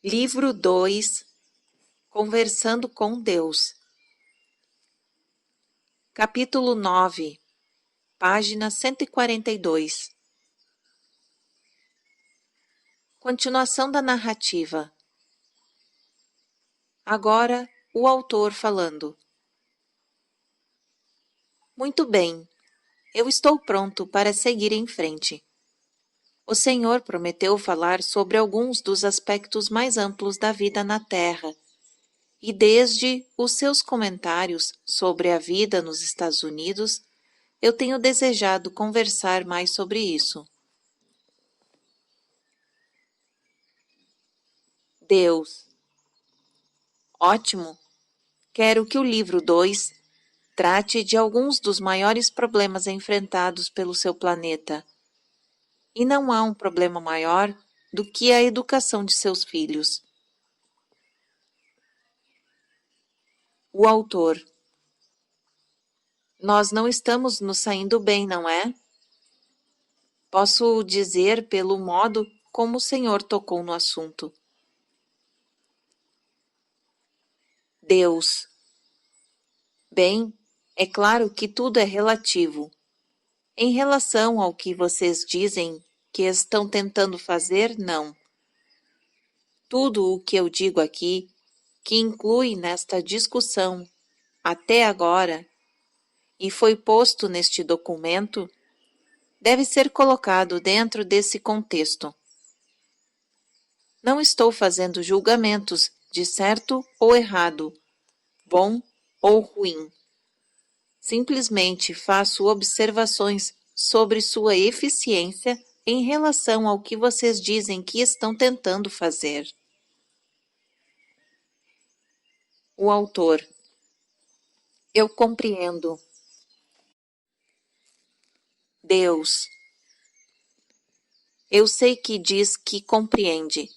Livro 2 Conversando com Deus. Capítulo 9, página 142. Continuação da narrativa. Agora, o autor falando. Muito bem, eu estou pronto para seguir em frente. O Senhor prometeu falar sobre alguns dos aspectos mais amplos da vida na Terra, e desde os seus comentários sobre a vida nos Estados Unidos, eu tenho desejado conversar mais sobre isso. Deus. Ótimo! Quero que o livro 2 trate de alguns dos maiores problemas enfrentados pelo seu planeta. E não há um problema maior do que a educação de seus filhos. O autor. Nós não estamos nos saindo bem, não é? Posso dizer pelo modo como o Senhor tocou no assunto. Deus. Bem, é claro que tudo é relativo. Em relação ao que vocês dizem que estão tentando fazer, não. Tudo o que eu digo aqui, que inclui nesta discussão, até agora, e foi posto neste documento, deve ser colocado dentro desse contexto. Não estou fazendo julgamentos de certo ou errado, bom ou ruim. Simplesmente faço observações sobre sua eficiência em relação ao que vocês dizem que estão tentando fazer. O autor. Eu compreendo. Deus. Eu sei que diz que compreende,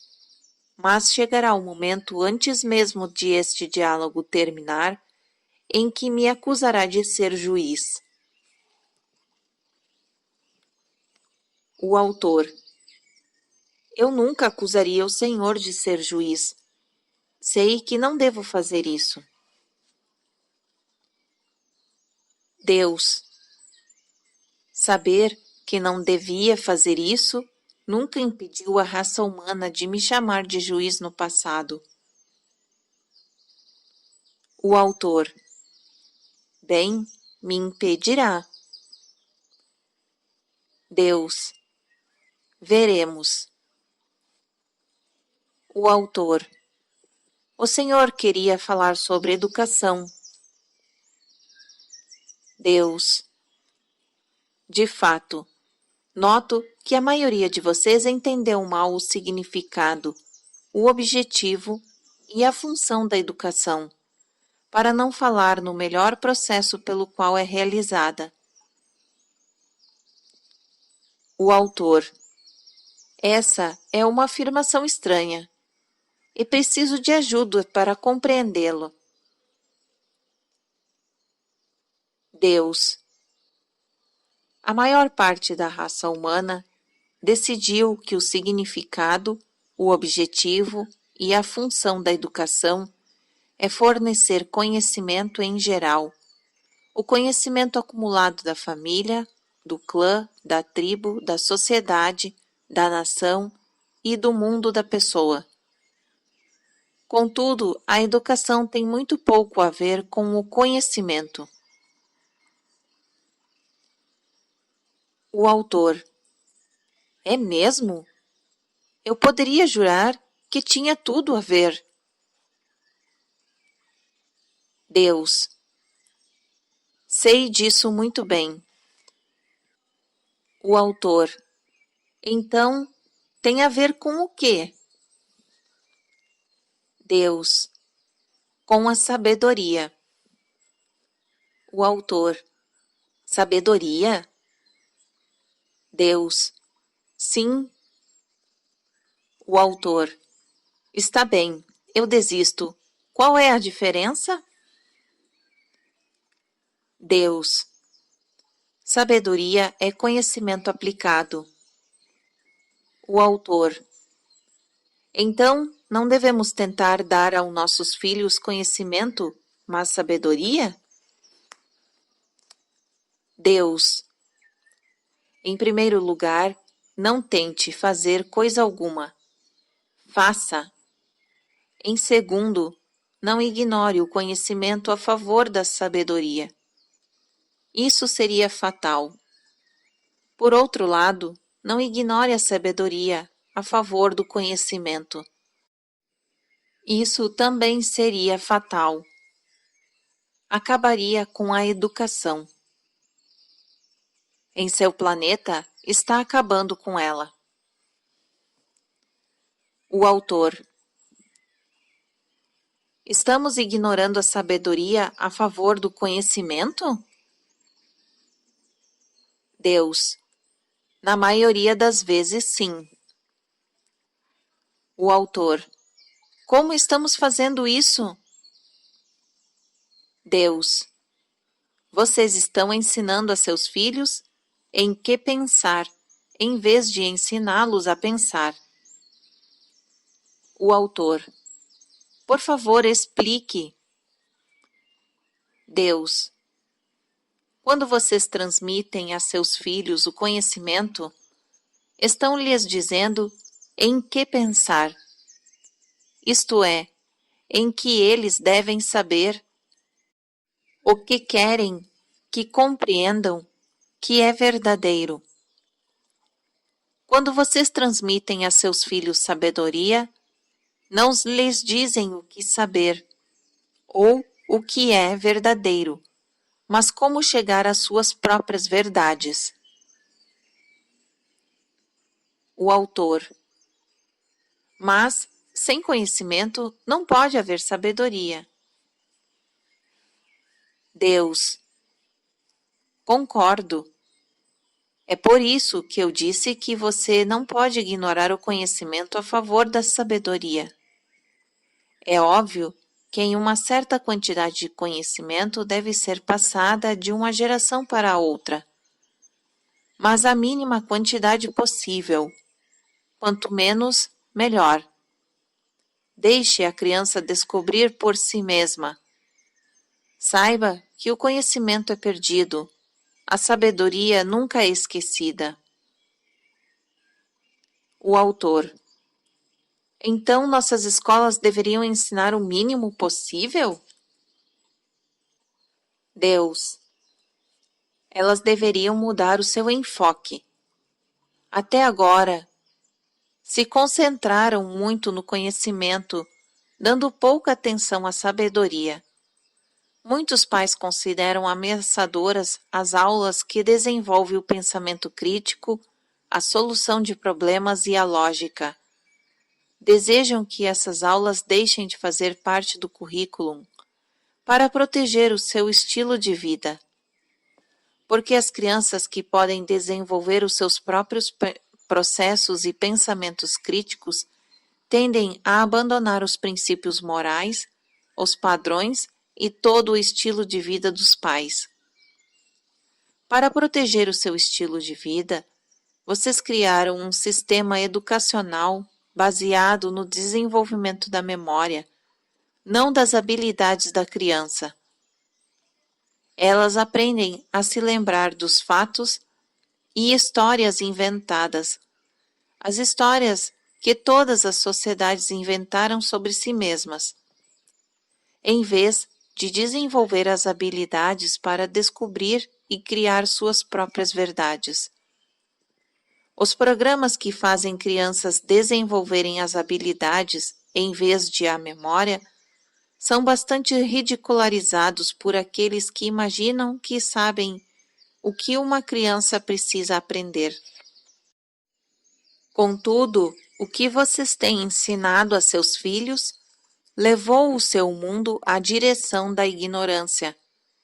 mas chegará o momento antes mesmo de este diálogo terminar em que me acusará de ser juiz. O autor. Eu nunca acusaria o Senhor de ser juiz. Sei que não devo fazer isso. Deus. Saber que não devia fazer isso nunca impediu a raça humana de me chamar de juiz no passado. O autor. Bem, me impedirá. Deus. Veremos. O autor. O Senhor queria falar sobre educação. Deus. De fato, noto que a maioria de vocês entendeu mal o significado, o objetivo e a função da educação, para não falar no melhor processo pelo qual é realizada. O autor. Essa é uma afirmação estranha, e preciso de ajuda para compreendê-lo. Deus. A maior parte da raça humana decidiu que o significado, o objetivo e a função da educação é fornecer conhecimento em geral, o conhecimento acumulado da família, do clã, da tribo, da sociedade, da nação e do mundo da pessoa. Contudo, a educação tem muito pouco a ver com o conhecimento. O autor. É mesmo? Eu poderia jurar que tinha tudo a ver. Deus. Sei disso muito bem. O autor. Então, tem a ver com o quê? Deus. Com a sabedoria. O autor. Sabedoria? Deus. Sim. O autor. Está bem, eu desisto. Qual é a diferença? Deus. Sabedoria é conhecimento aplicado. O autor. Então, não devemos tentar dar aos nossos filhos conhecimento, mas sabedoria? Deus. Em primeiro lugar, não tente fazer coisa alguma. Faça. Em segundo, não ignore o conhecimento a favor da sabedoria. Isso seria fatal. Por outro lado, não ignore a sabedoria a favor do conhecimento. Isso também seria fatal. Acabaria com a educação. Em seu planeta, está acabando com ela. O autor. Estamos ignorando a sabedoria a favor do conhecimento? Deus. Na maioria das vezes, sim. O autor. Como estamos fazendo isso? Deus. Vocês estão ensinando a seus filhos em que pensar, em vez de ensiná-los a pensar. O autor. Por favor, explique. Deus. Quando vocês transmitem a seus filhos o conhecimento, estão lhes dizendo em que pensar, isto é, em que eles devem saber o que querem que compreendam que é verdadeiro. Quando vocês transmitem a seus filhos sabedoria, não lhes dizem o que saber ou o que é verdadeiro, mas como chegar às suas próprias verdades. O autor. Mas, sem conhecimento, não pode haver sabedoria. Deus. Concordo. É por isso que eu disse que você não pode ignorar o conhecimento a favor da sabedoria. É óbvio que em uma certa quantidade de conhecimento deve ser passada de uma geração para a outra, mas a mínima quantidade possível. Quanto menos, melhor. Deixe a criança descobrir por si mesma. Saiba que o conhecimento é perdido. A sabedoria nunca é esquecida. O autor. Então, nossas escolas deveriam ensinar o mínimo possível? Deus. Elas deveriam mudar o seu enfoque. Até agora, se concentraram muito no conhecimento, dando pouca atenção à sabedoria. Muitos pais consideram ameaçadoras as aulas que desenvolvem o pensamento crítico, a solução de problemas e a lógica. Desejam que essas aulas deixem de fazer parte do currículo para proteger o seu estilo de vida. Porque as crianças que podem desenvolver os seus próprios processos e pensamentos críticos tendem a abandonar os princípios morais, os padrões e todo o estilo de vida dos pais. Para proteger o seu estilo de vida, vocês criaram um sistema educacional baseado no desenvolvimento da memória, não das habilidades da criança. Elas aprendem a se lembrar dos fatos e histórias inventadas, as histórias que todas as sociedades inventaram sobre si mesmas, em vez de desenvolver as habilidades para descobrir e criar suas próprias verdades. Os programas que fazem crianças desenvolverem as habilidades em vez de a memória são bastante ridicularizados por aqueles que imaginam que sabem o que uma criança precisa aprender. Contudo, o que vocês têm ensinado a seus filhos levou o seu mundo à direção da ignorância,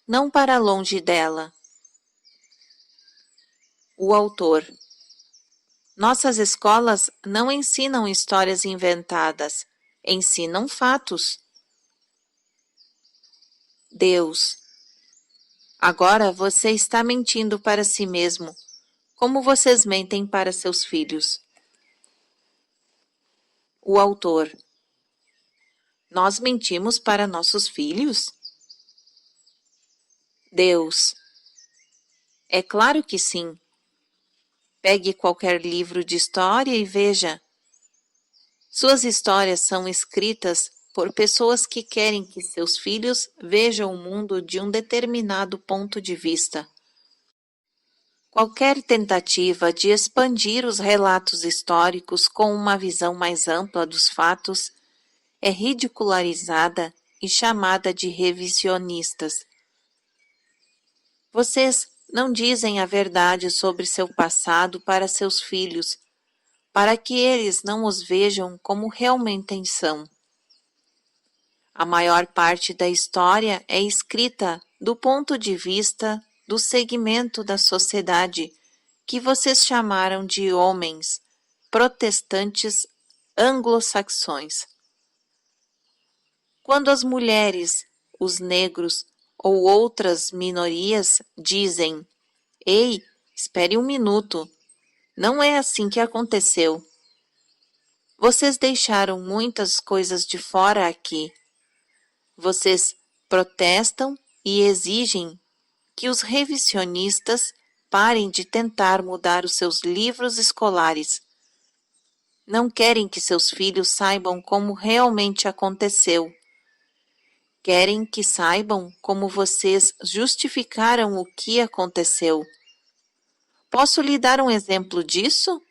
não para longe dela. O autor. Nossas escolas não ensinam histórias inventadas, ensinam fatos. Deus. Agora você está mentindo para si mesmo, como vocês mentem para seus filhos. O autor. Nós mentimos para nossos filhos? Deus: é claro que sim. Pegue qualquer livro de história e veja. Suas histórias são escritas por pessoas que querem que seus filhos vejam o mundo de um determinado ponto de vista. Qualquer tentativa de expandir os relatos históricos com uma visão mais ampla dos fatos é ridicularizada e chamada de revisionistas. Vocês não dizem a verdade sobre seu passado para seus filhos, para que eles não os vejam como realmente são. A maior parte da história é escrita do ponto de vista do segmento da sociedade que vocês chamaram de homens protestantes anglo-saxões. Quando as mulheres, os negros ou outras minorias dizem: ei, espere um minuto, não é assim que aconteceu. Vocês deixaram muitas coisas de fora aqui. Vocês protestam e exigem que os revisionistas parem de tentar mudar os seus livros escolares. Não querem que seus filhos saibam como realmente aconteceu. Querem que saibam como vocês justificaram o que aconteceu. Posso lhe dar um exemplo disso?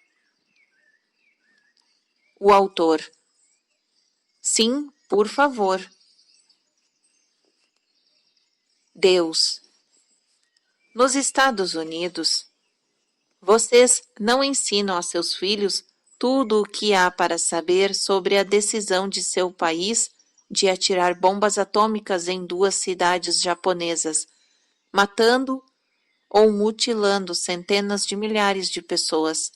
O autor: sim, por favor. Deus: nos Estados Unidos, vocês não ensinam a seus filhos tudo o que há para saber sobre a decisão de seu país de atirar bombas atômicas em 2 cidades japonesas, matando ou mutilando centenas de milhares de pessoas.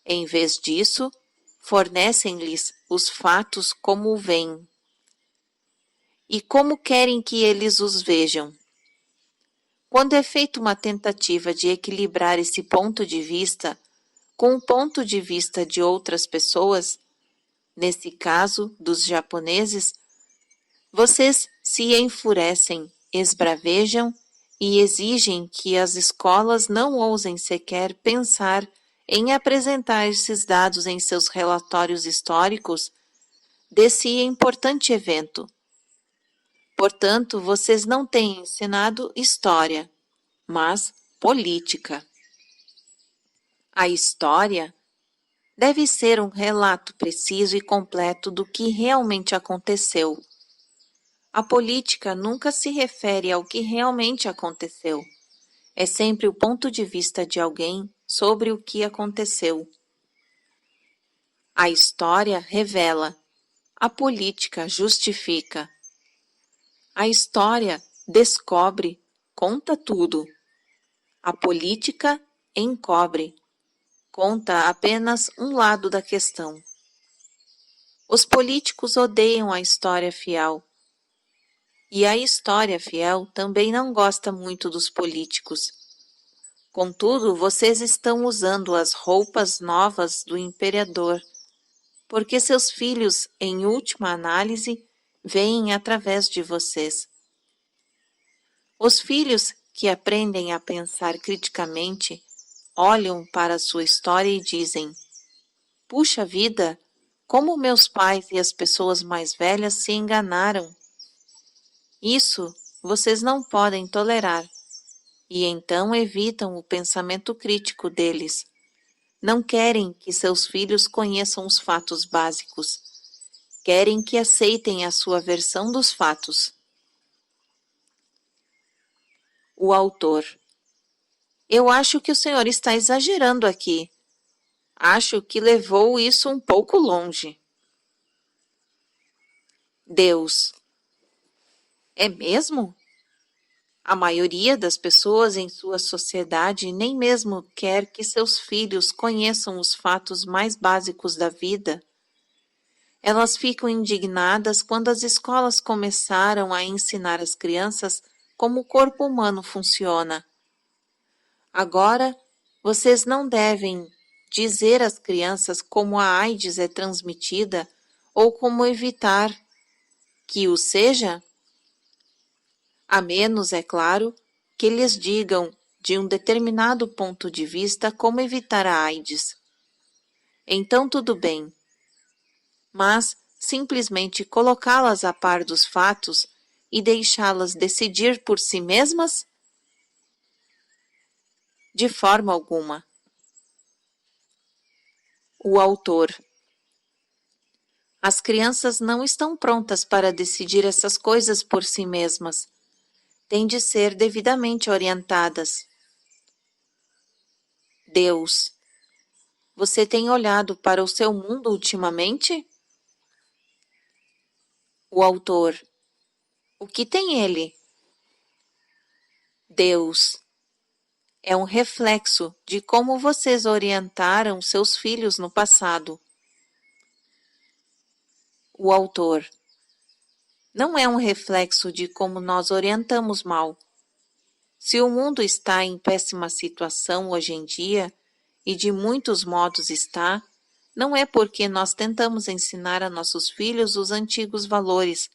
Em vez disso, fornecem-lhes os fatos como vêm. E como querem que eles os vejam? Quando é feita uma tentativa de equilibrar esse ponto de vista com o ponto de vista de outras pessoas, nesse caso dos japoneses, vocês se enfurecem, esbravejam e exigem que as escolas não ousem sequer pensar em apresentar esses dados em seus relatórios históricos desse importante evento. Portanto, vocês não têm ensinado história, mas política. A história deve ser um relato preciso e completo do que realmente aconteceu. A política nunca se refere ao que realmente aconteceu. É sempre o ponto de vista de alguém sobre o que aconteceu. A história revela, a política justifica. A história descobre, conta tudo. A política encobre, conta apenas um lado da questão. Os políticos odeiam a história fiel. E a história fiel também não gosta muito dos políticos. Contudo, vocês estão usando as roupas novas do imperador, porque seus filhos, em última análise, veem através de vocês. Os filhos que aprendem a pensar criticamente olham para a sua história e dizem: puxa vida, como meus pais e as pessoas mais velhas se enganaram. Isso vocês não podem tolerar, e então evitam o pensamento crítico deles. Não querem que seus filhos conheçam os fatos básicos. Querem que aceitem a sua versão dos fatos. O autor: eu acho que o senhor está exagerando aqui. Acho que levou isso um pouco longe. Deus: é mesmo? A maioria das pessoas em sua sociedade nem mesmo quer que seus filhos conheçam os fatos mais básicos da vida. Elas ficam indignadas quando as escolas começaram a ensinar às crianças como o corpo humano funciona. Agora, vocês não devem dizer às crianças como a AIDS é transmitida ou como evitar que o seja? A menos, é claro, que lhes digam, de um determinado ponto de vista, como evitar a AIDS. Então tudo bem. Mas simplesmente colocá-las a par dos fatos e deixá-las decidir por si mesmas? De forma alguma. O autor. As crianças não estão prontas para decidir essas coisas por si mesmas. Têm de ser devidamente orientadas. Deus. Você tem olhado para o seu mundo ultimamente? O autor. O que tem ele? Deus. É um reflexo de como vocês orientaram seus filhos no passado. O autor. Não é um reflexo de como nós orientamos mal. Se o mundo está em péssima situação hoje em dia, e de muitos modos está, não é porque nós tentamos ensinar a nossos filhos os antigos valores,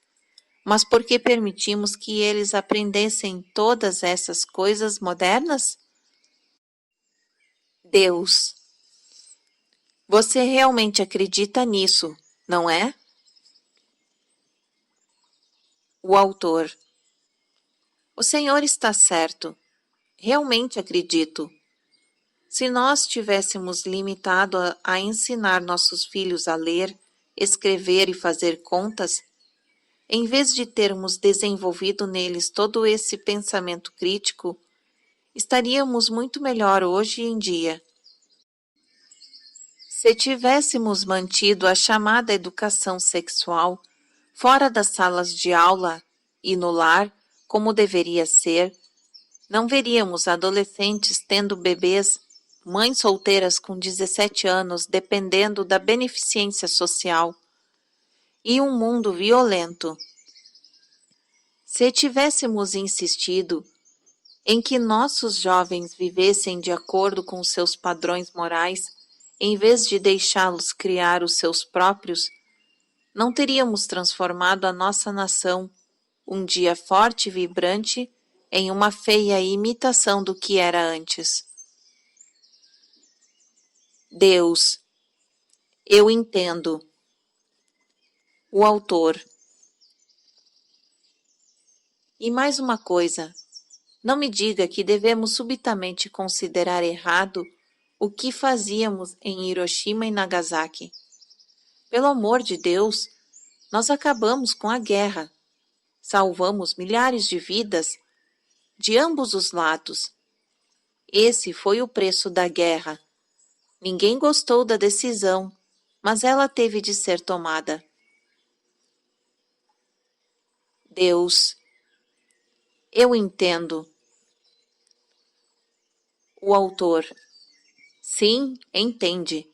mas porque permitimos que eles aprendessem todas essas coisas modernas? Deus. Você realmente acredita nisso, não é? O autor. O Senhor está certo. Realmente acredito. Se nós tivéssemos limitado a ensinar nossos filhos a ler, escrever e fazer contas, em vez de termos desenvolvido neles todo esse pensamento crítico, estaríamos muito melhor hoje em dia. Se tivéssemos mantido a chamada educação sexual fora das salas de aula e no lar, como deveria ser, não veríamos adolescentes tendo bebês, mães solteiras com 17 anos dependendo da beneficência social, e um mundo violento. Se tivéssemos insistido em que nossos jovens vivessem de acordo com seus padrões morais, em vez de deixá-los criar os seus próprios, não teríamos transformado a nossa nação, um dia forte e vibrante, em uma feia imitação do que era antes. Deus. Eu entendo. O autor. E mais uma coisa. Não me diga que devemos subitamente considerar errado o que fazíamos em Hiroshima e Nagasaki. Pelo amor de Deus, nós acabamos com a guerra. Salvamos milhares de vidas de ambos os lados. Esse foi o preço da guerra. Ninguém gostou da decisão, mas ela teve de ser tomada. Deus. Eu entendo. O autor. Sim, entende.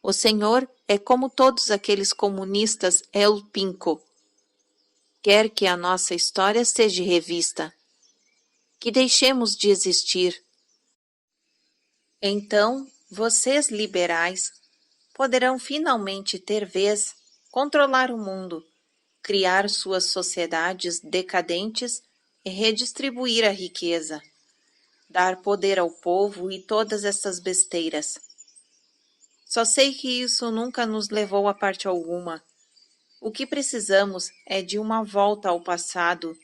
O Senhor é como todos aqueles comunistas El Pinco. Quer que a nossa história seja revista. Que deixemos de existir. Então, vocês liberais poderão finalmente ter vez, controlar o mundo, criar suas sociedades decadentes e redistribuir a riqueza, dar poder ao povo e todas essas besteiras. Só sei que isso nunca nos levou a parte alguma. O que precisamos é de uma volta ao passado,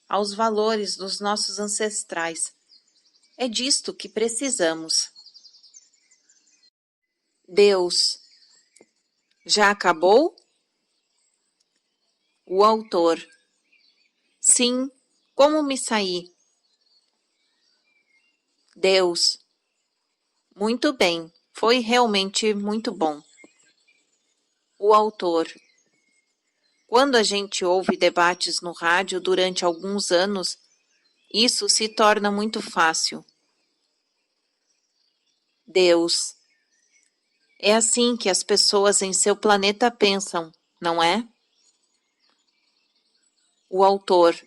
aos valores dos nossos ancestrais. É disto que precisamos. Deus. Já acabou? O autor. Sim, como me saí? Deus. Muito bem, foi realmente muito bom. O autor. Quando a gente ouve debates no rádio durante alguns anos, isso se torna muito fácil. Deus. É assim que as pessoas em seu planeta pensam, não é? O autor.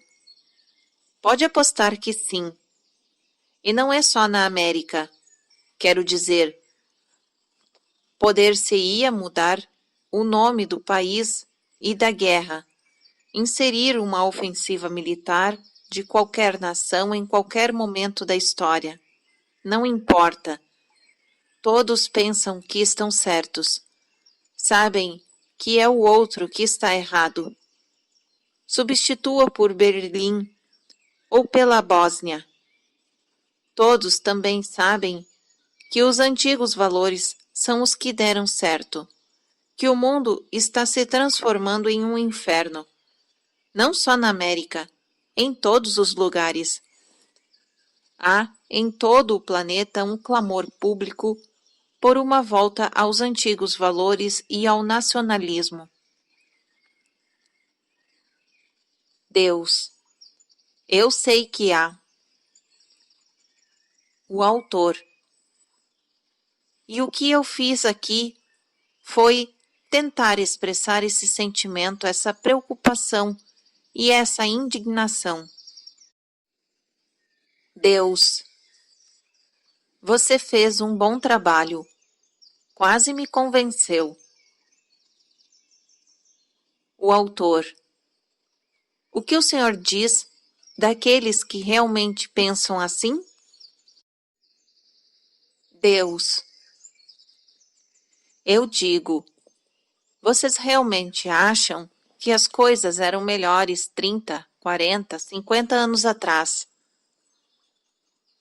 Pode apostar que sim. E não é só na América. Quero dizer, poder-se-ia mudar o nome do país e da guerra, inserir uma ofensiva militar de qualquer nação em qualquer momento da história. Não importa. Todos pensam que estão certos. Sabem que é o outro que está errado. Substitua por Berlim ou pela Bósnia. Todos também sabem que os antigos valores são os que deram certo, que o mundo está se transformando em um inferno, não só na América, em todos os lugares. Há em todo o planeta um clamor público por uma volta aos antigos valores e ao nacionalismo. Deus, eu sei que há. O autor. E o que eu fiz aqui foi tentar expressar esse sentimento, essa preocupação e essa indignação. Deus, você fez um bom trabalho. Quase me convenceu. O autor. O que o Senhor diz daqueles que realmente pensam assim? Deus. Eu digo, vocês realmente acham que as coisas eram melhores 30, 40, 50 anos atrás?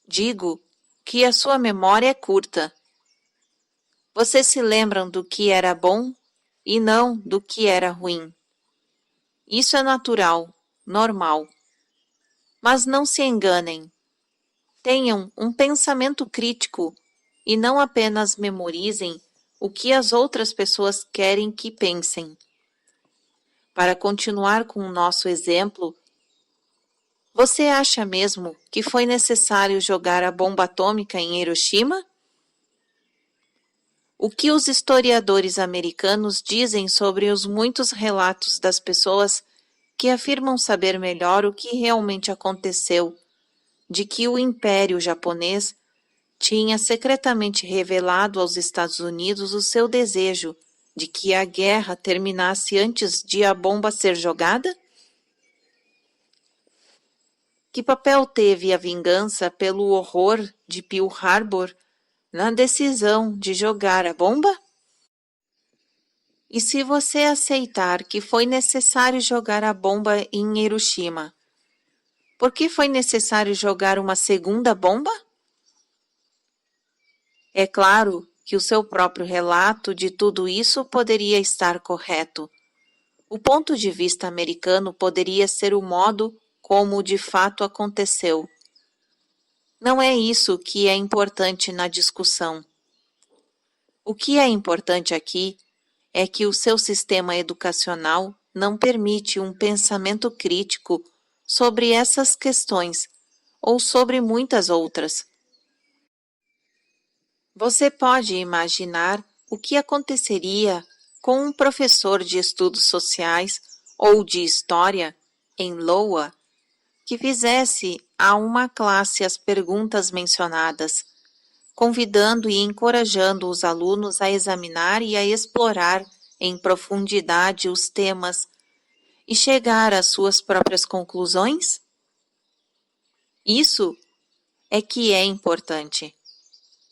Digo que a sua memória é curta. Vocês se lembram do que era bom e não do que era ruim. Isso é natural, normal. Mas não se enganem. Tenham um pensamento crítico e não apenas memorizem o que as outras pessoas querem que pensem. Para continuar com o nosso exemplo, você acha mesmo que foi necessário jogar a bomba atômica em Hiroshima? O que os historiadores americanos dizem sobre os muitos relatos das pessoas que afirmam saber melhor o que realmente aconteceu, de que o Império Japonês tinha secretamente revelado aos Estados Unidos o seu desejo de que a guerra terminasse antes de a bomba ser jogada? Que papel teve a vingança pelo horror de Pearl Harbor na decisão de jogar a bomba? E se você aceitar que foi necessário jogar a bomba em Hiroshima, por que foi necessário jogar uma segunda bomba? É claro que o seu próprio relato de tudo isso poderia estar correto. O ponto de vista americano poderia ser o modo como de fato aconteceu. Não é isso que é importante na discussão. O que é importante aqui é que o seu sistema educacional não permite um pensamento crítico sobre essas questões ou sobre muitas outras. Você pode imaginar o que aconteceria com um professor de estudos sociais ou de história em Iowa que fizesse a uma classe as perguntas mencionadas, convidando e encorajando os alunos a examinar e a explorar em profundidade os temas e chegar às suas próprias conclusões? Isso é que é importante.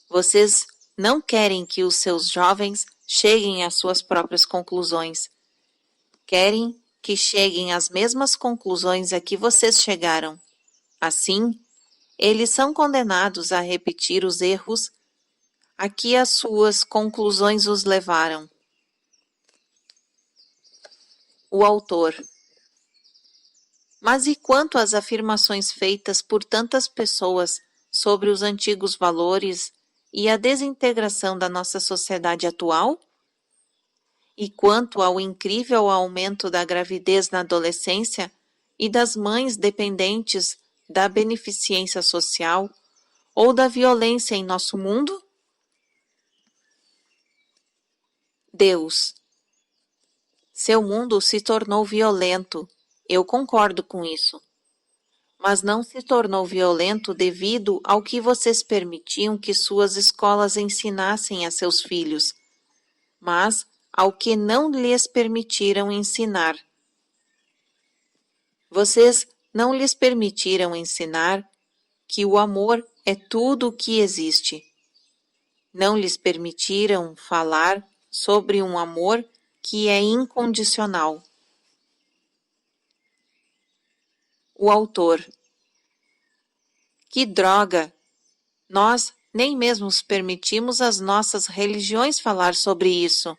Vocês não querem que os seus jovens cheguem às suas próprias conclusões. Querem que cheguem às mesmas conclusões a que vocês chegaram. Assim, eles são condenados a repetir os erros a que as suas conclusões os levaram. O autor. Mas e quanto às afirmações feitas por tantas pessoas sobre os antigos valores e a desintegração da nossa sociedade atual? E quanto ao incrível aumento da gravidez na adolescência e das mães dependentes da beneficência social ou da violência em nosso mundo? Deus. Seu mundo se tornou violento, eu concordo com isso. Mas não se tornou violento devido ao que vocês permitiam que suas escolas ensinassem a seus filhos, mas ao que não lhes permitiram ensinar. Vocês não lhes permitiram ensinar que o amor é tudo o que existe. Não lhes permitiram falar sobre um amor que é incondicional. O autor. Que droga! Nós nem mesmo permitimos às nossas religiões falar sobre isso.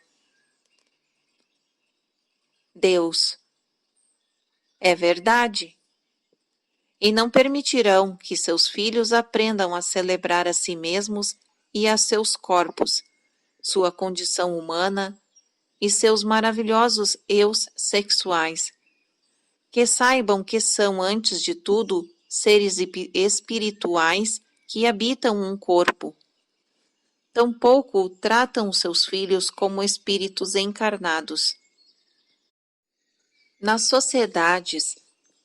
Deus. É verdade. E não permitirão que seus filhos aprendam a celebrar a si mesmos e a seus corpos, sua condição humana e seus maravilhosos eus sexuais. Que saibam que são, antes de tudo, seres espirituais que habitam um corpo. Tampouco tratam seus filhos como espíritos encarnados. Nas sociedades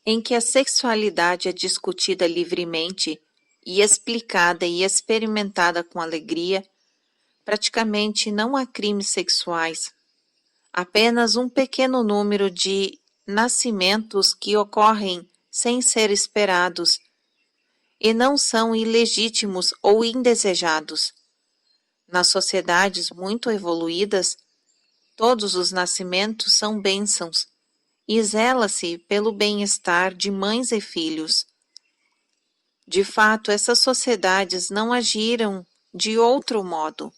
em que a sexualidade é discutida livremente e explicada e experimentada com alegria, praticamente não há crimes sexuais. Apenas um pequeno número de nascimentos que ocorrem sem ser esperados e não são ilegítimos ou indesejados. Nas sociedades muito evoluídas, todos os nascimentos são bênçãos e zela-se pelo bem-estar de mães e filhos. De fato, essas sociedades não agiram de outro modo.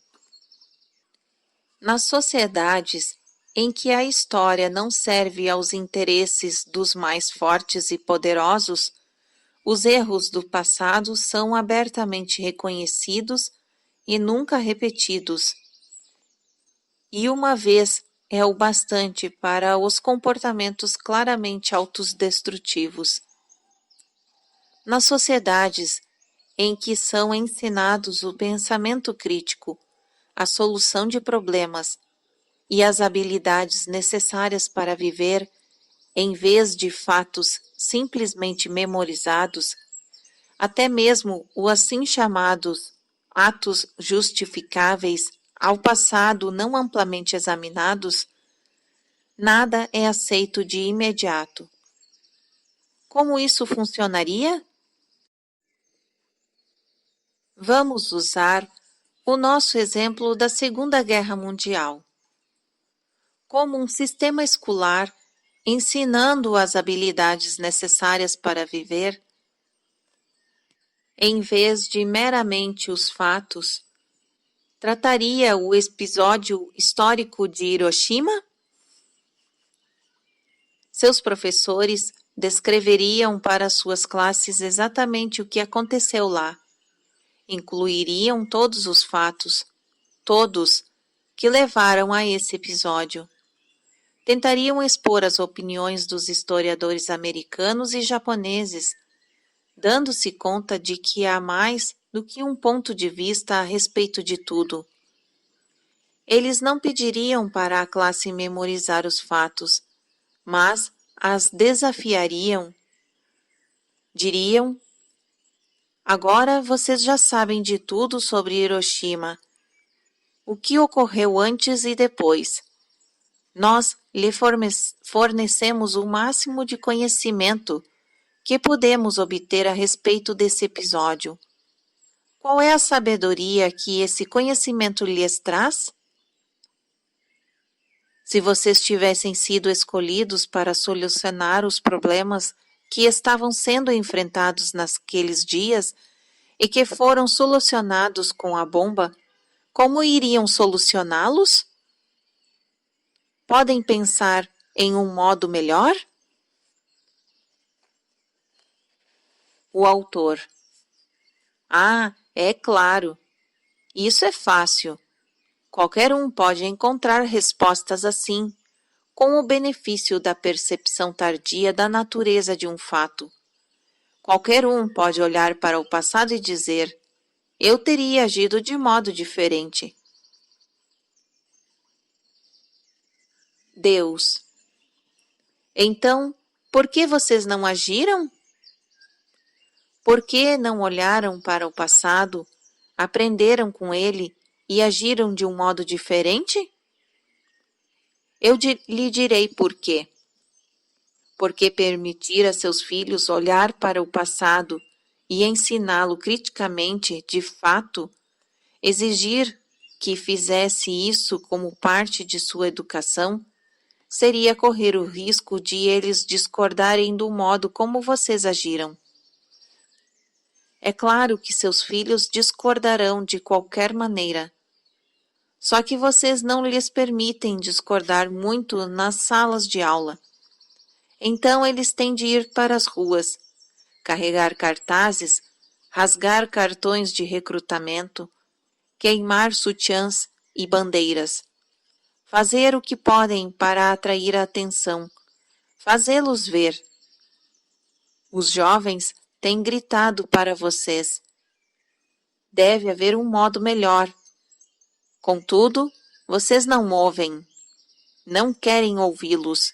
Nas sociedades em que a história não serve aos interesses dos mais fortes e poderosos, os erros do passado são abertamente reconhecidos e nunca repetidos. E uma vez é o bastante para os comportamentos claramente autodestrutivos. Nas sociedades em que são ensinados o pensamento crítico, a solução de problemas e as habilidades necessárias para viver, em vez de fatos simplesmente memorizados, até mesmo os assim chamados atos justificáveis ao passado não amplamente examinados, nada é aceito de imediato. Como isso funcionaria? Vamos usar o nosso exemplo da Segunda Guerra Mundial. Como um sistema escolar ensinando as habilidades necessárias para viver, em vez de meramente os fatos, trataria o episódio histórico de Hiroshima? Seus professores descreveriam para suas classes exatamente o que aconteceu lá. Incluiriam todos os fatos, todos, que levaram a esse episódio. Tentariam expor as opiniões dos historiadores americanos e japoneses, dando-se conta de que há mais do que um ponto de vista a respeito de tudo. Eles não pediriam para a classe memorizar os fatos, mas as desafiariam. Diriam: agora vocês já sabem de tudo sobre Hiroshima, o que ocorreu antes e depois. Nós lhe fornecemos o máximo de conhecimento que podemos obter a respeito desse episódio. Qual é a sabedoria que esse conhecimento lhes traz? Se vocês tivessem sido escolhidos para solucionar os problemas que estavam sendo enfrentados naqueles dias e que foram solucionados com a bomba, como iriam solucioná-los? Podem pensar em um modo melhor? O autor. Ah, é claro. Isso é fácil. Qualquer um pode encontrar respostas assim, com o benefício da percepção tardia da natureza de um fato. Qualquer um pode olhar para o passado e dizer: eu teria agido de modo diferente. Deus. Então, por que vocês não agiram? Por que não olharam para o passado, aprenderam com ele e agiram de um modo diferente? Eu lhe direi por quê. Porque permitir a seus filhos olhar para o passado e ensiná-lo criticamente, de fato, exigir que fizesse isso como parte de sua educação, seria correr o risco de eles discordarem do modo como vocês agiram. É claro que seus filhos discordarão de qualquer maneira. Só que vocês não lhes permitem discordar muito nas salas de aula. Então eles têm de ir para as ruas, carregar cartazes, rasgar cartões de recrutamento, queimar sutiãs e bandeiras, fazer o que podem para atrair a atenção, fazê-los ver. Os jovens têm gritado para vocês. Deve haver um modo melhor. Contudo, vocês não movem, não querem ouvi-los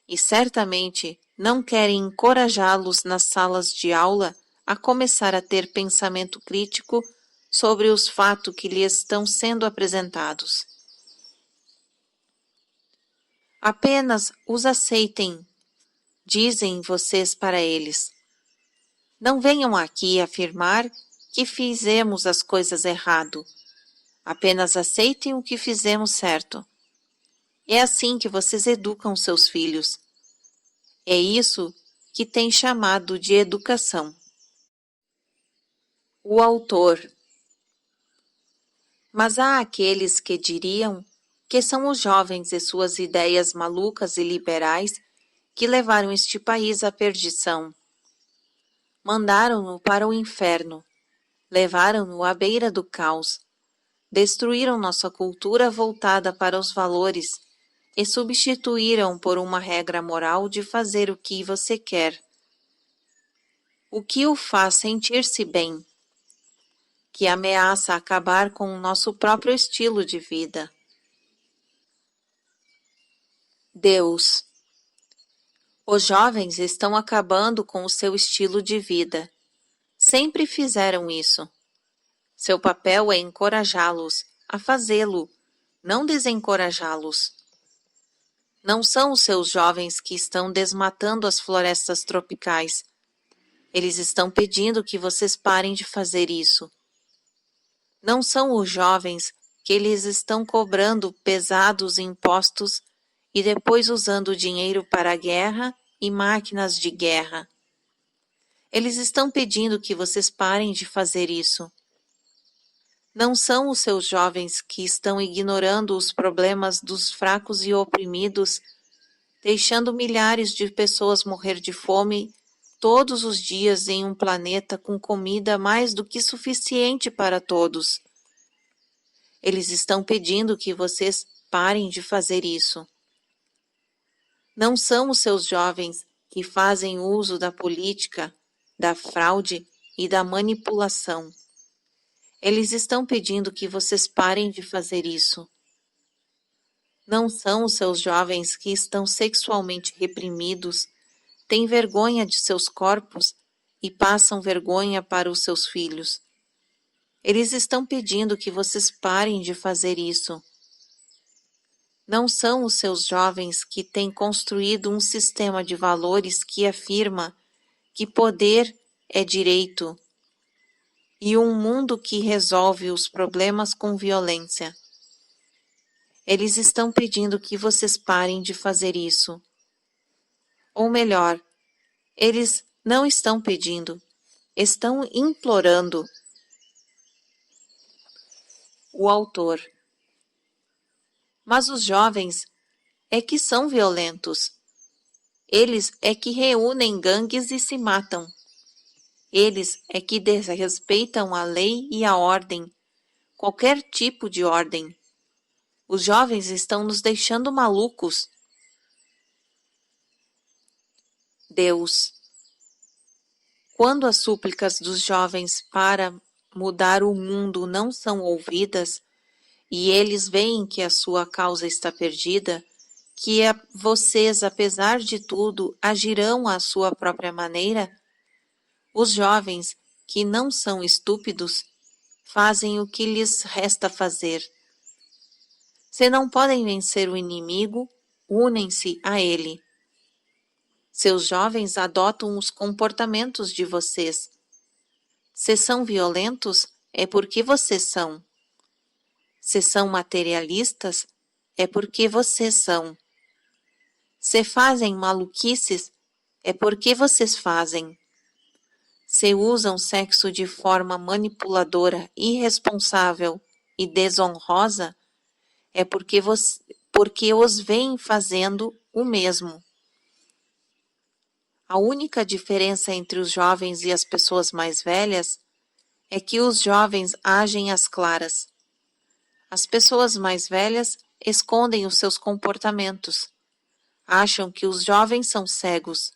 e certamente não querem encorajá-los nas salas de aula a começar a ter pensamento crítico sobre os fatos que lhes estão sendo apresentados. Apenas os aceitem, dizem vocês para eles. Não venham aqui afirmar que fizemos as coisas errado. Apenas aceitem o que fizemos certo. É assim que vocês educam seus filhos. É isso que tem chamado de educação. O autor. Mas há aqueles que diriam que são os jovens e suas ideias malucas e liberais que levaram este país à perdição. Mandaram-no para o inferno, levaram-no à beira do caos, destruíram nossa cultura voltada para os valores e substituíram por uma regra moral de fazer o que você quer. O que o faz sentir-se bem, que ameaça acabar com o nosso próprio estilo de vida. Deus. Os jovens estão acabando com o seu estilo de vida. Sempre fizeram isso. Seu papel é encorajá-los a fazê-lo, não desencorajá-los. Não são os seus jovens que estão desmatando as florestas tropicais. Eles estão pedindo que vocês parem de fazer isso. Não são os jovens que eles estão cobrando pesados impostos e depois usando o dinheiro para a guerra e máquinas de guerra. Eles estão pedindo que vocês parem de fazer isso. Não são os seus jovens que estão ignorando os problemas dos fracos e oprimidos, deixando milhares de pessoas morrer de fome todos os dias em um planeta com comida mais do que suficiente para todos. Eles estão pedindo que vocês parem de fazer isso. Não são os seus jovens que fazem uso da política, da fraude e da manipulação. Eles estão pedindo que vocês parem de fazer isso. Não são os seus jovens que estão sexualmente reprimidos, têm vergonha de seus corpos e passam vergonha para os seus filhos. Eles estão pedindo que vocês parem de fazer isso. Não são os seus jovens que têm construído um sistema de valores que afirma que poder é direito e um mundo que resolve os problemas com violência. Eles estão pedindo que vocês parem de fazer isso. Ou melhor, eles não estão pedindo, estão implorando. O autor. Mas os jovens é que são violentos. Eles é que reúnem gangues e se matam. Eles é que desrespeitam a lei e a ordem, qualquer tipo de ordem. Os jovens estão nos deixando malucos. Deus. Quando as súplicas dos jovens para mudar o mundo não são ouvidas, e eles veem que a sua causa está perdida, que vocês, apesar de tudo, agirão à sua própria maneira, os jovens, que não são estúpidos, fazem o que lhes resta fazer. Se não podem vencer o inimigo, unem-se a ele. Seus jovens adotam os comportamentos de vocês. Se são violentos, é porque vocês são. Se são materialistas, é porque vocês são. Se fazem maluquices, é porque vocês fazem. Se usam sexo de forma manipuladora, irresponsável e desonrosa, é porque os veem fazendo o mesmo. A única diferença entre os jovens e as pessoas mais velhas é que os jovens agem às claras. As pessoas mais velhas escondem os seus comportamentos. Acham que os jovens são cegos.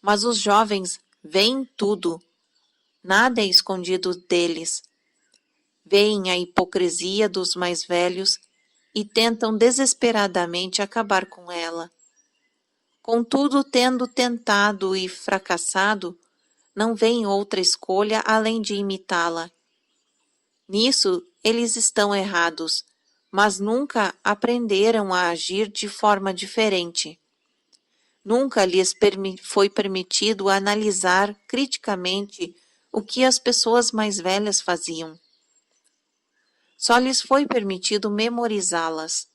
Mas os jovens veem tudo. Nada é escondido deles. Veem a hipocrisia dos mais velhos e tentam desesperadamente acabar com ela. Contudo, tendo tentado e fracassado, não veem outra escolha além de imitá-la. Nisso, eles estão errados, mas nunca aprenderam a agir de forma diferente. Nunca lhes foi permitido analisar criticamente o que as pessoas mais velhas faziam. Só lhes foi permitido memorizá-las.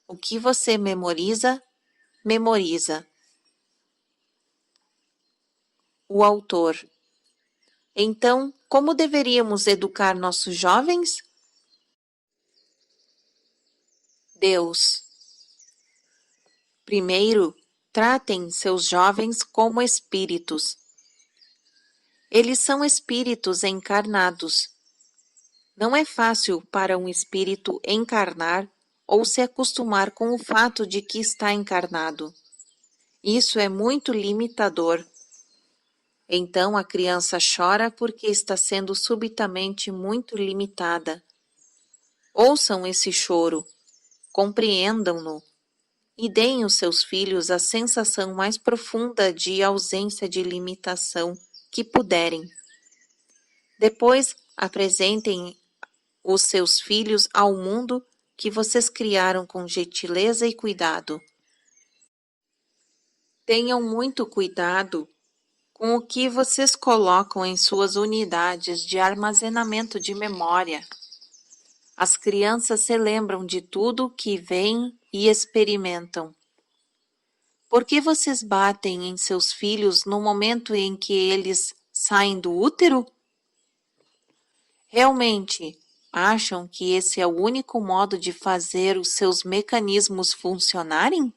O que você memoriza, memoriza. O autor. Então, como deveríamos educar nossos jovens? Deus. Primeiro, tratem seus jovens como espíritos. Eles são espíritos encarnados. Não é fácil para um espírito encarnar ou se acostumar com o fato de que está encarnado. Isso é muito limitador. Então a criança chora porque está sendo subitamente muito limitada. Ouçam esse choro, compreendam-no e deem aos seus filhos a sensação mais profunda de ausência de limitação que puderem. Depois, apresentem os seus filhos ao mundo que vocês criaram com gentileza e cuidado. Tenham muito cuidado com o que vocês colocam em suas unidades de armazenamento de memória. As crianças se lembram de tudo que veem e experimentam. Por que vocês batem em seus filhos no momento em que eles saem do útero? Realmente acham que esse é o único modo de fazer os seus mecanismos funcionarem?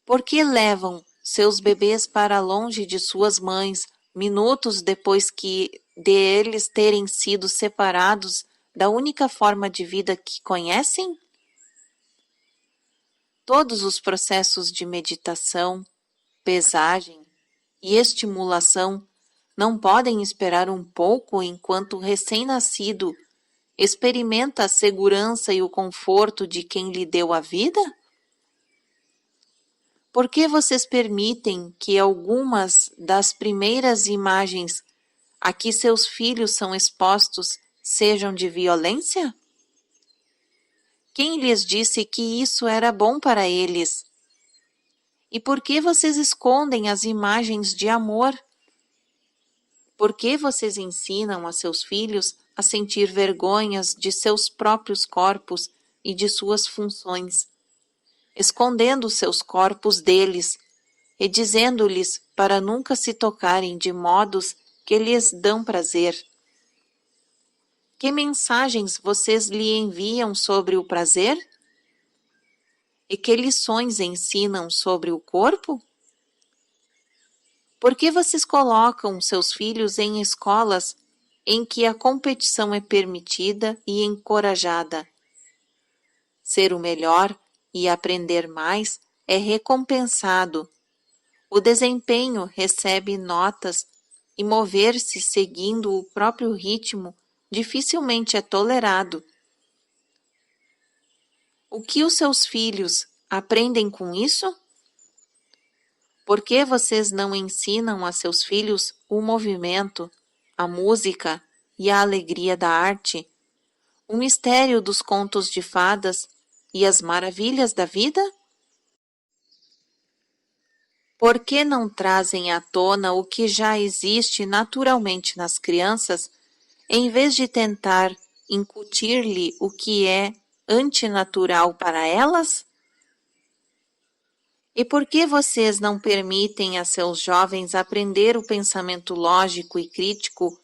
Por que levam seus bebês para longe de suas mães minutos depois de eles terem sido separados da única forma de vida que conhecem? Todos os processos de meditação, pesagem e estimulação não podem esperar um pouco enquanto o recém-nascido experimenta a segurança e o conforto de quem lhe deu a vida? Por que vocês permitem que algumas das primeiras imagens a que seus filhos são expostos sejam de violência? Quem lhes disse que isso era bom para eles? E por que vocês escondem as imagens de amor? Por que vocês ensinam a seus filhos a sentir vergonhas de seus próprios corpos e de suas funções, escondendo seus corpos deles e dizendo-lhes para nunca se tocarem de modos que lhes dão prazer? Que mensagens vocês lhe enviam sobre o prazer? E que lições ensinam sobre o corpo? Por que vocês colocam seus filhos em escolas em que a competição é permitida e encorajada? Ser o melhor e aprender mais é recompensado. O desempenho recebe notas e mover-se seguindo o próprio ritmo dificilmente é tolerado. O que os seus filhos aprendem com isso? Por que vocês não ensinam a seus filhos o movimento, a música e a alegria da arte, o mistério dos contos de fadas e as maravilhas da vida? por que não trazem à tona o que já existe naturalmente nas crianças, em vez de tentar incutir-lhe o que é antinatural para elas? E por que vocês não permitem a seus jovens aprender o pensamento lógico e crítico,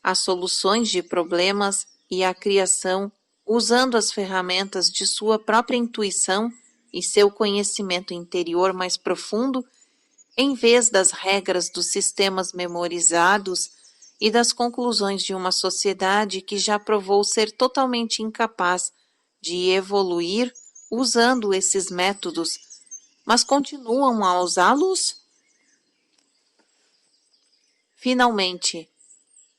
as soluções de problemas e a criação, usando as ferramentas de sua própria intuição e seu conhecimento interior mais profundo, em vez das regras dos sistemas memorizados e das conclusões de uma sociedade que já provou ser totalmente incapaz de evoluir usando esses métodos, mas continuam a usá-los? Finalmente,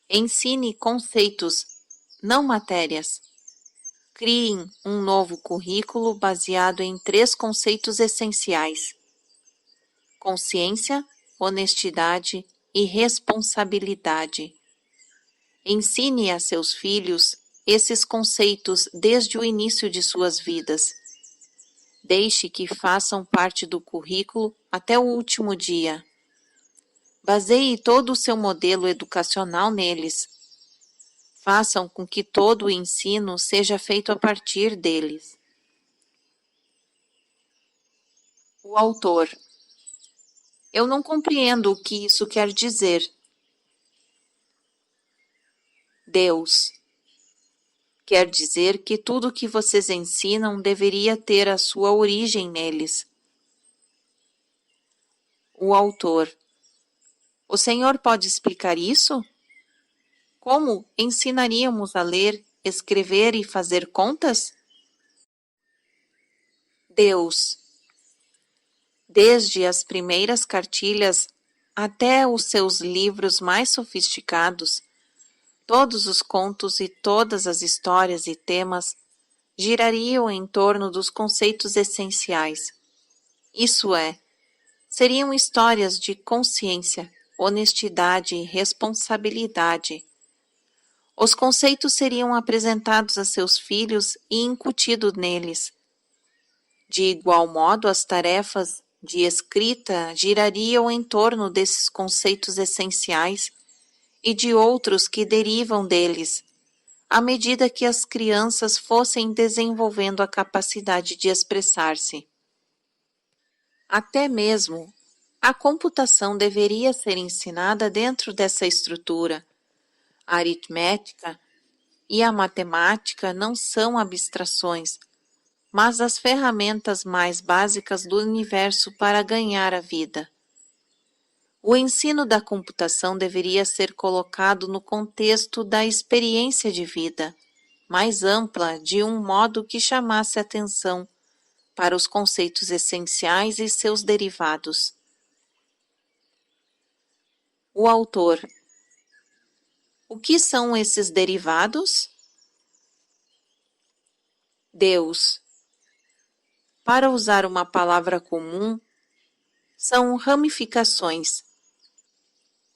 ensine conceitos, não matérias. Criem um novo currículo baseado em 3 conceitos essenciais: consciência, honestidade e responsabilidade. Ensine a seus filhos esses conceitos desde o início de suas vidas. Deixe que façam parte do currículo até o último dia. Baseie todo o seu modelo educacional neles. Façam com que todo o ensino seja feito a partir deles. O autor. Eu não compreendo o que isso quer dizer. Deus. Quer dizer que tudo o que vocês ensinam deveria ter a sua origem neles. O autor. O Senhor pode explicar isso? Como ensinaríamos a ler, escrever e fazer contas? Deus. Desde as primeiras cartilhas até os seus livros mais sofisticados, todos os contos e todas as histórias e temas girariam em torno dos conceitos essenciais. Isso é, seriam histórias de consciência, honestidade e responsabilidade. Os conceitos seriam apresentados a seus filhos e incutidos neles. De igual modo, as tarefas de escrita girariam em torno desses conceitos essenciais e de outros que derivam deles, à medida que as crianças fossem desenvolvendo a capacidade de expressar-se. Até mesmo a computação deveria ser ensinada dentro dessa estrutura. A aritmética e a matemática não são abstrações, mas as ferramentas mais básicas do universo para ganhar a vida. O ensino da computação deveria ser colocado no contexto da experiência de vida, mais ampla, de um modo que chamasse atenção para os conceitos essenciais e seus derivados. O autor. O que são esses derivados? Deus. Para usar uma palavra comum, são ramificações.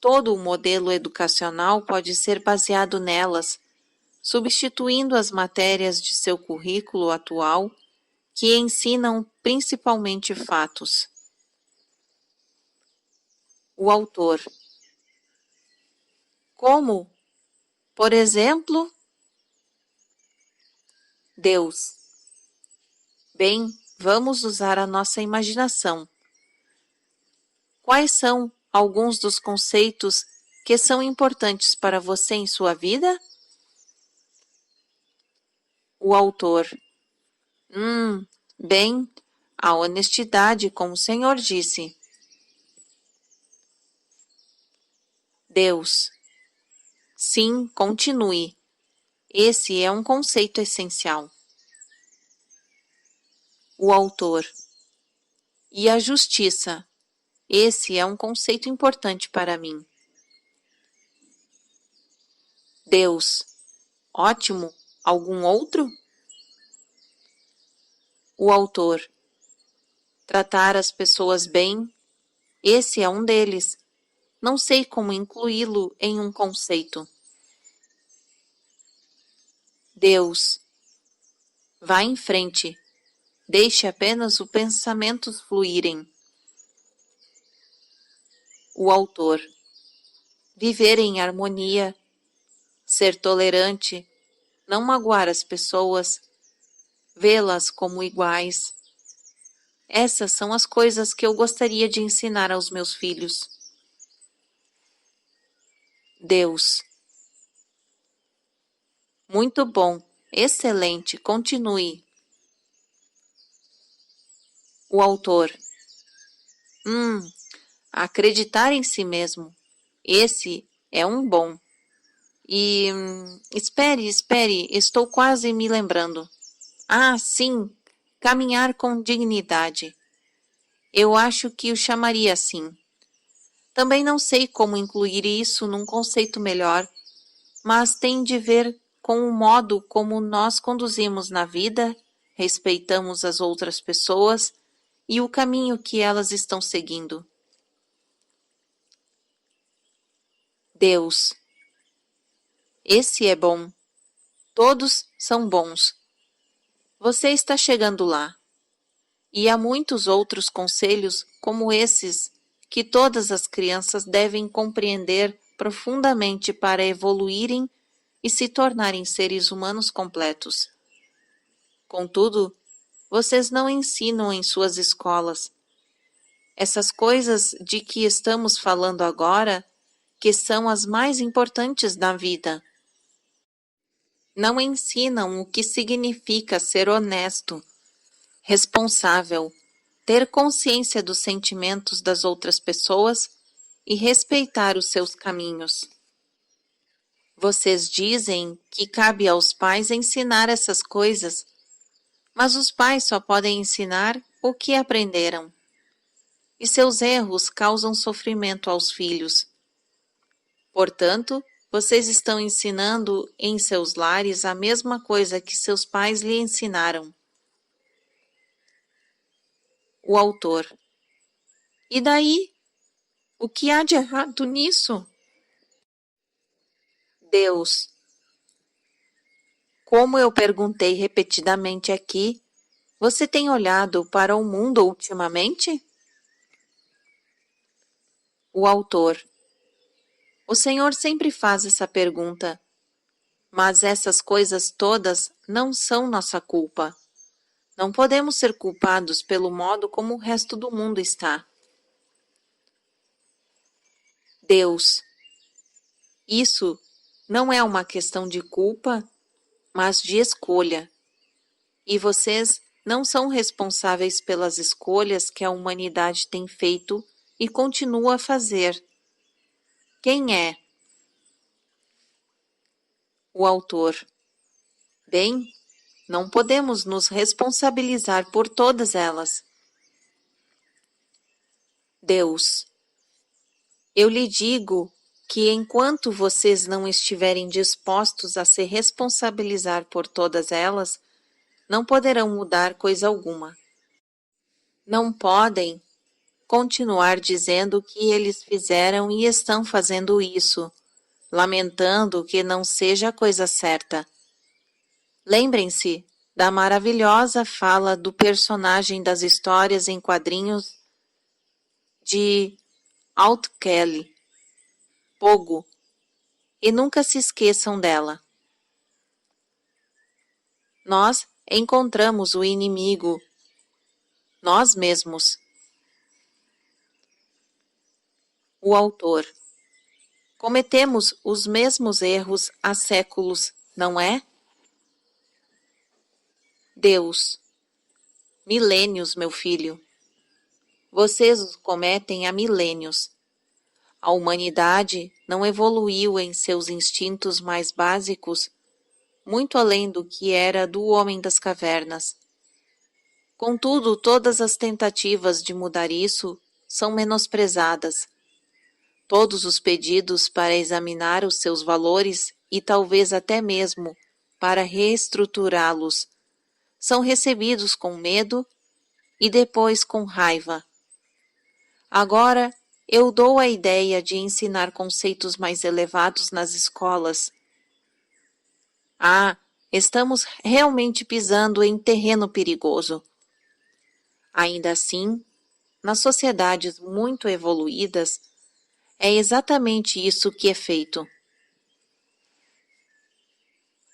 Todo o modelo educacional pode ser baseado nelas, substituindo as matérias de seu currículo atual, que ensinam principalmente fatos. O autor. Como? Por exemplo, Deus. Bem, vamos usar a nossa imaginação. Quais são alguns dos conceitos que são importantes para você em sua vida? O autor. Bem, a honestidade, como o Senhor disse. Deus. Sim, continue. Esse é um conceito essencial. O autor. E a justiça. Esse é um conceito importante para mim. Deus. Ótimo. Algum outro? O autor. Tratar as pessoas bem. Esse é um deles. Não sei como incluí-lo em um conceito. Deus. Vá em frente. Deixe apenas os pensamentos fluírem. O autor. Viver em harmonia, ser tolerante, não magoar as pessoas, vê-las como iguais. Essas são as coisas que eu gostaria de ensinar aos meus filhos. Deus. Muito bom, excelente, continue. O autor. Acreditar em si mesmo. Esse é um bom. E espere, estou quase me lembrando. Ah, sim, caminhar com dignidade. Eu acho que o chamaria assim. Também não sei como incluir isso num conceito melhor, mas tem de ver com o modo como nós conduzimos na vida, respeitamos as outras pessoas e o caminho que elas estão seguindo. Deus. Esse é bom. Todos são bons. Você está chegando lá. E há muitos outros conselhos como esses que todas as crianças devem compreender profundamente para evoluírem e se tornarem seres humanos completos. Contudo, vocês não ensinam em suas escolas. Essas coisas de que estamos falando agora, que são as mais importantes da vida. Não ensinam o que significa ser honesto, responsável, ter consciência dos sentimentos das outras pessoas e respeitar os seus caminhos. Vocês dizem que cabe aos pais ensinar essas coisas, mas os pais só podem ensinar o que aprenderam. E seus erros causam sofrimento aos filhos. Portanto, vocês estão ensinando em seus lares a mesma coisa que seus pais lhe ensinaram. O autor. E daí? O que há de errado nisso? Deus. Como eu perguntei repetidamente aqui, você tem olhado para o mundo ultimamente? O autor. O Senhor sempre faz essa pergunta, mas essas coisas todas não são nossa culpa. Não podemos ser culpados pelo modo como o resto do mundo está. Deus. Isso não é uma questão de culpa, mas de escolha. E vocês não são responsáveis pelas escolhas que a humanidade tem feito e continua a fazer. Quem é? O autor. Bem, não podemos nos responsabilizar por todas elas. Deus. Eu lhe digo que enquanto vocês não estiverem dispostos a se responsabilizar por todas elas, não poderão mudar coisa alguma. Não podem continuar dizendo que eles fizeram e estão fazendo isso, lamentando que não seja a coisa certa. Lembrem-se da maravilhosa fala do personagem das histórias em quadrinhos de Alt Kelly, Pogo, e nunca se esqueçam dela. Nós encontramos o inimigo, nós mesmos. O autor. Cometemos os mesmos erros há séculos, não é? Deus. Milênios, meu filho. Vocês os cometem há milênios. A humanidade não evoluiu em seus instintos mais básicos, muito além do que era do homem das cavernas. Contudo, todas as tentativas de mudar isso são menosprezadas. Todos os pedidos para examinar os seus valores e talvez até mesmo para reestruturá-los são recebidos com medo e depois com raiva. Agora, eu dou a ideia de ensinar conceitos mais elevados nas escolas. Ah, estamos realmente pisando em terreno perigoso. Ainda assim, nas sociedades muito evoluídas, É exatamente isso que é feito.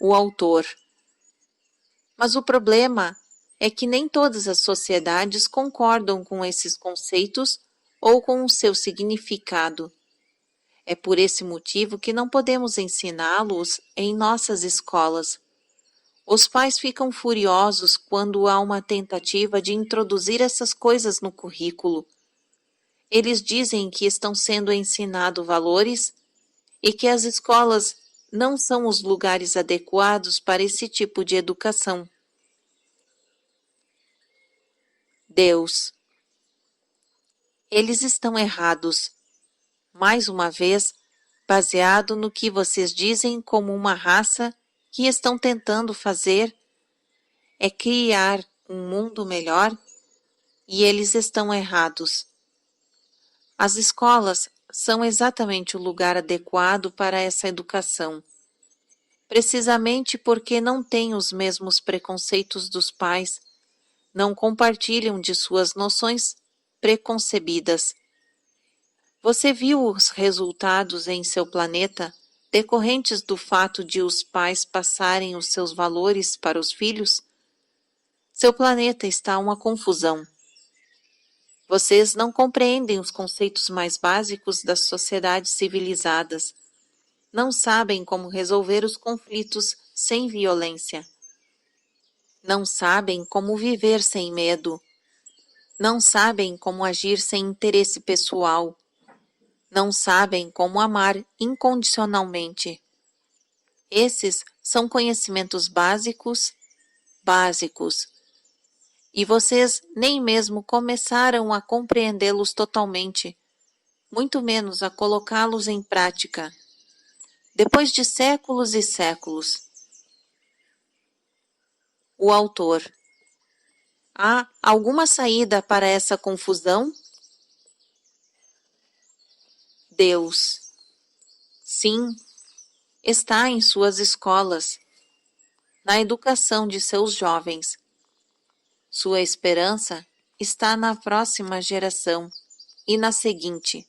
O autor. Mas o problema é que nem todas as sociedades concordam com esses conceitos ou com o seu significado. É por esse motivo que não podemos ensiná-los em nossas escolas. Os pais ficam furiosos quando há uma tentativa de introduzir essas coisas no currículo. Eles dizem que estão sendo ensinados valores e que as escolas não são os lugares adequados para esse tipo de educação. Deus. Eles estão errados. Mais uma vez, baseado no que vocês dizem como uma raça que estão tentando fazer é criar um mundo melhor e eles estão errados. As escolas são exatamente o lugar adequado para essa educação, precisamente porque não têm os mesmos preconceitos dos pais, não compartilham de suas noções preconcebidas. Você viu os resultados em seu planeta decorrentes do fato de os pais passarem os seus valores para os filhos? Seu planeta está uma confusão. Vocês não compreendem os conceitos mais básicos das sociedades civilizadas. Não sabem como resolver os conflitos sem violência. Não sabem como viver sem medo. Não sabem como agir sem interesse pessoal. Não sabem como amar incondicionalmente. Esses são conhecimentos básicos. E vocês nem mesmo começaram a compreendê-los totalmente, muito menos a colocá-los em prática. Depois de séculos e séculos. O autor. Há alguma saída para essa confusão? Deus. Sim, está em suas escolas, na educação de seus jovens. Sua esperança está na próxima geração e na seguinte.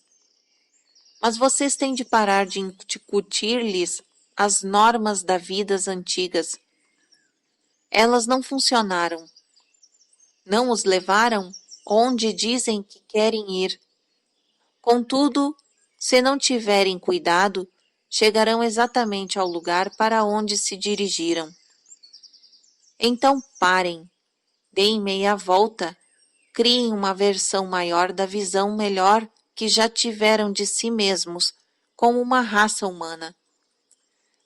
Mas vocês têm de parar de incutir-lhes as normas da vida antigas. Elas não funcionaram. Não os levaram onde dizem que querem ir. Contudo, se não tiverem cuidado, chegarão exatamente ao lugar para onde se dirigiram. Então parem, deem meia volta, criem uma versão maior da visão melhor que já tiveram de si mesmos, como uma raça humana.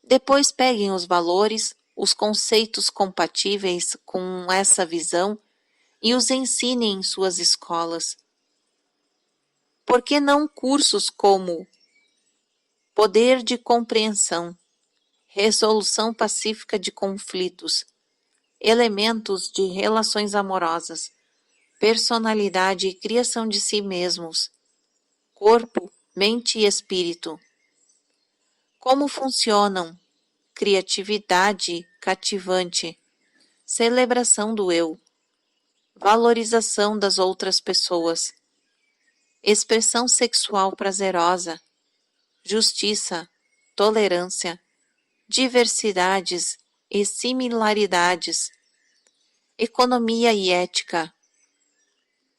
Depois peguem os valores, os conceitos compatíveis com essa visão e os ensinem em suas escolas. Por que não cursos como poder de compreensão, resolução pacífica de conflitos, elementos de relações amorosas, personalidade e criação de si mesmos, corpo, mente e espírito? Como funcionam? Criatividade cativante, celebração do eu, valorização das outras pessoas, expressão sexual prazerosa, justiça, tolerância, diversidades e similaridades, economia e ética,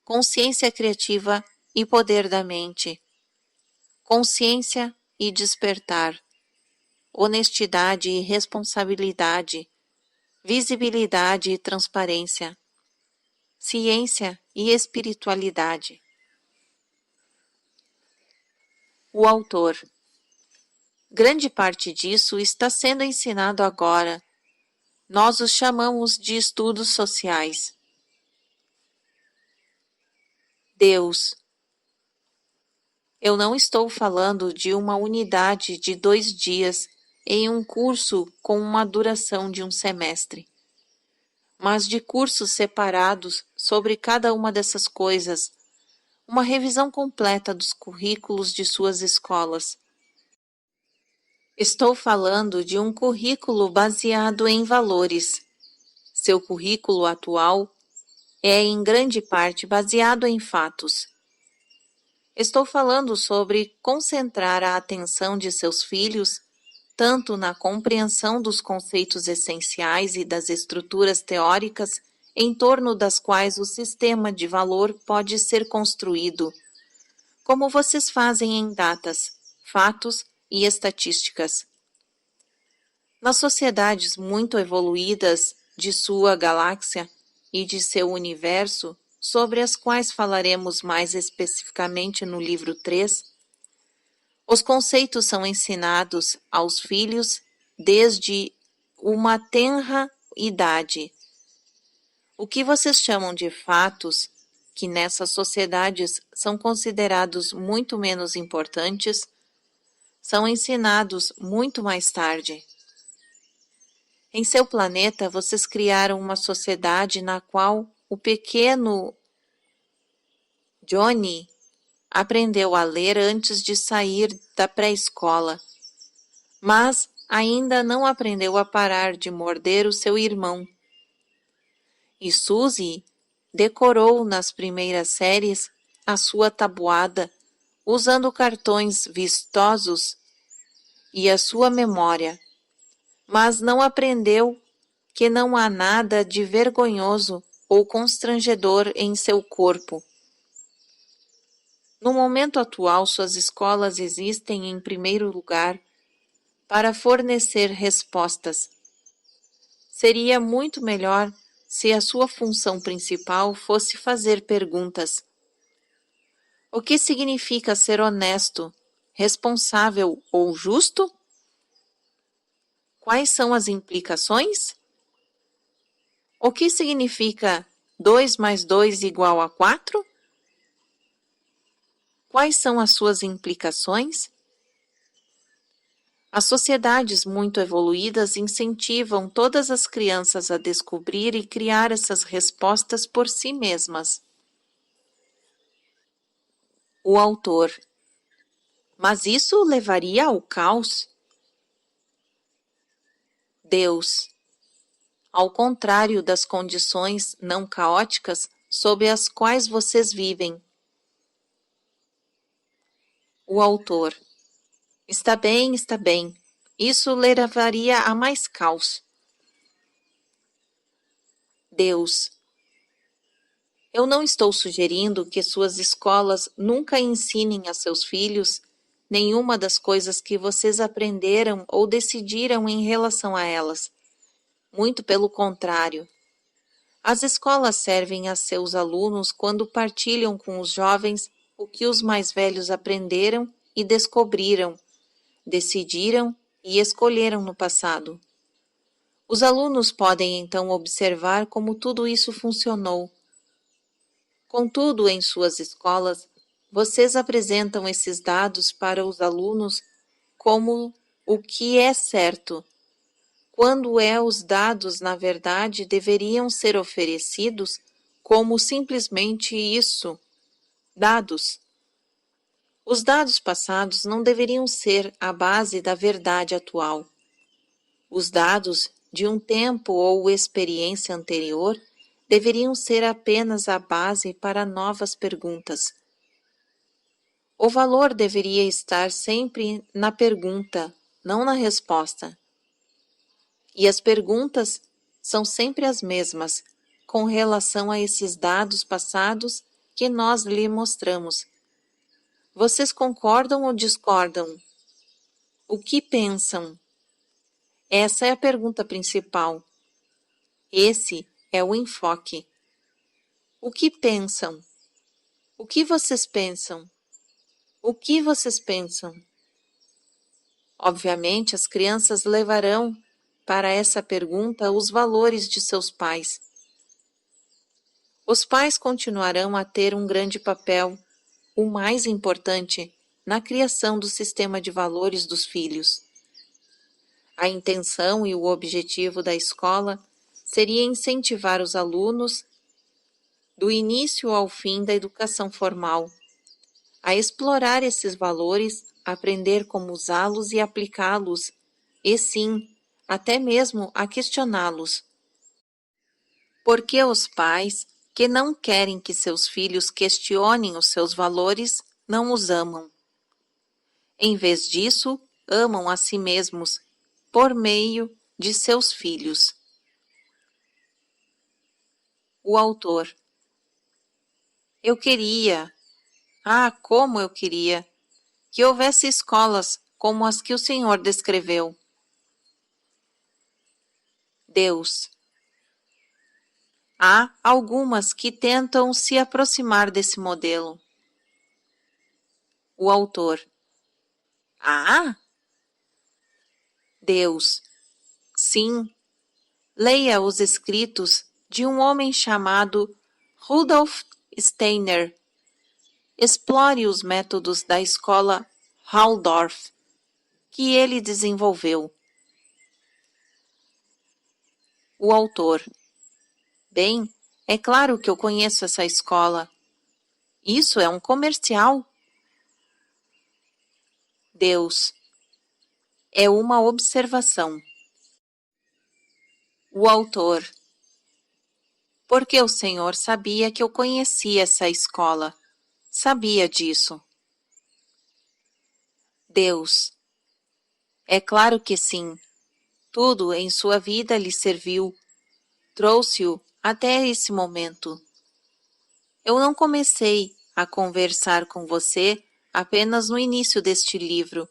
consciência criativa e poder da mente, consciência e despertar, honestidade e responsabilidade, visibilidade e transparência, ciência e espiritualidade. O autor. Grande parte disso está sendo ensinado agora. Nós os chamamos de estudos sociais. Deus. Eu não estou falando de uma unidade de 2 dias em um curso com uma duração de um semestre, mas de cursos separados sobre cada uma dessas coisas, uma revisão completa dos currículos de suas escolas. Estou falando de um currículo baseado em valores. Seu currículo atual é em grande parte baseado em fatos. Estou falando sobre concentrar a atenção de seus filhos tanto na compreensão dos conceitos essenciais e das estruturas teóricas em torno das quais o sistema de valor pode ser construído, como vocês fazem em datas, fatos e estatísticas. Nas sociedades muito evoluídas de sua galáxia e de seu universo, sobre as quais falaremos mais especificamente no livro 3, os conceitos são ensinados aos filhos desde uma tenra idade. O que vocês chamam de fatos, que nessas sociedades são considerados muito menos importantes, são ensinados muito mais tarde. Em seu planeta, vocês criaram uma sociedade na qual o pequeno Johnny aprendeu a ler antes de sair da pré-escola, mas ainda não aprendeu a parar de morder o seu irmão. E Suzy decorou nas primeiras séries a sua tabuada, usando cartões vistosos e a sua memória, mas não aprendeu que não há nada de vergonhoso ou constrangedor em seu corpo. No momento atual, suas escolas existem em primeiro lugar para fornecer respostas. Seria muito melhor se a sua função principal fosse fazer perguntas. O que significa ser honesto, responsável ou justo? Quais são as implicações? O que significa 2 mais 2 igual a 4? Quais são as suas implicações? As sociedades muito evoluídas incentivam todas as crianças a descobrir e criar essas respostas por si mesmas. O autor. Mas isso levaria ao caos? Deus. Ao contrário das condições não caóticas sob as quais vocês vivem. O autor. Está bem, está bem. Isso levaria a mais caos. Deus. Eu não estou sugerindo que suas escolas nunca ensinem a seus filhos nenhuma das coisas que vocês aprenderam ou decidiram em relação a elas. Muito pelo contrário. As escolas servem a seus alunos quando partilham com os jovens o que os mais velhos aprenderam e descobriram, decidiram e escolheram no passado. Os alunos podem então observar como tudo isso funcionou. Contudo, em suas escolas, vocês apresentam esses dados para os alunos como o que é certo, quando os dados, na verdade, deveriam ser oferecidos como simplesmente isso, dados. Os dados passados não deveriam ser a base da verdade atual. Os dados de um tempo ou experiência anterior deveriam ser apenas a base para novas perguntas. O valor deveria estar sempre na pergunta, não na resposta. E as perguntas são sempre as mesmas, com relação a esses dados passados que nós lhe mostramos. Vocês concordam ou discordam? O que pensam? Essa é a pergunta principal. Esse é o enfoque. O que pensam? O que vocês pensam? O que vocês pensam? Obviamente, as crianças levarão para essa pergunta os valores de seus pais. Os pais continuarão a ter um grande papel, o mais importante, na criação do sistema de valores dos filhos. A intenção e o objetivo da escola seria incentivar os alunos, do início ao fim da educação formal, a explorar esses valores, aprender como usá-los e aplicá-los, e sim, até mesmo a questioná-los. Porque os pais que não querem que seus filhos questionem os seus valores não os amam. Em vez disso, amam a si mesmos por meio de seus filhos. O autor. Eu queria, como eu queria, que houvesse escolas como as que o Senhor descreveu. Deus. Há algumas que tentam se aproximar desse modelo. O autor. Deus. Sim. Leia os escritos de um homem chamado Rudolf Steiner. Explore os métodos da escola Waldorf que ele desenvolveu. O autor. Bem, é claro que eu conheço essa escola. Isso é um comercial. Deus. É uma observação. O autor. Porque o Senhor sabia que eu conhecia essa escola. Sabia disso. Deus. É claro que sim. Tudo em sua vida lhe serviu. Trouxe-o até esse momento. Eu não comecei a conversar com você apenas no início deste livro.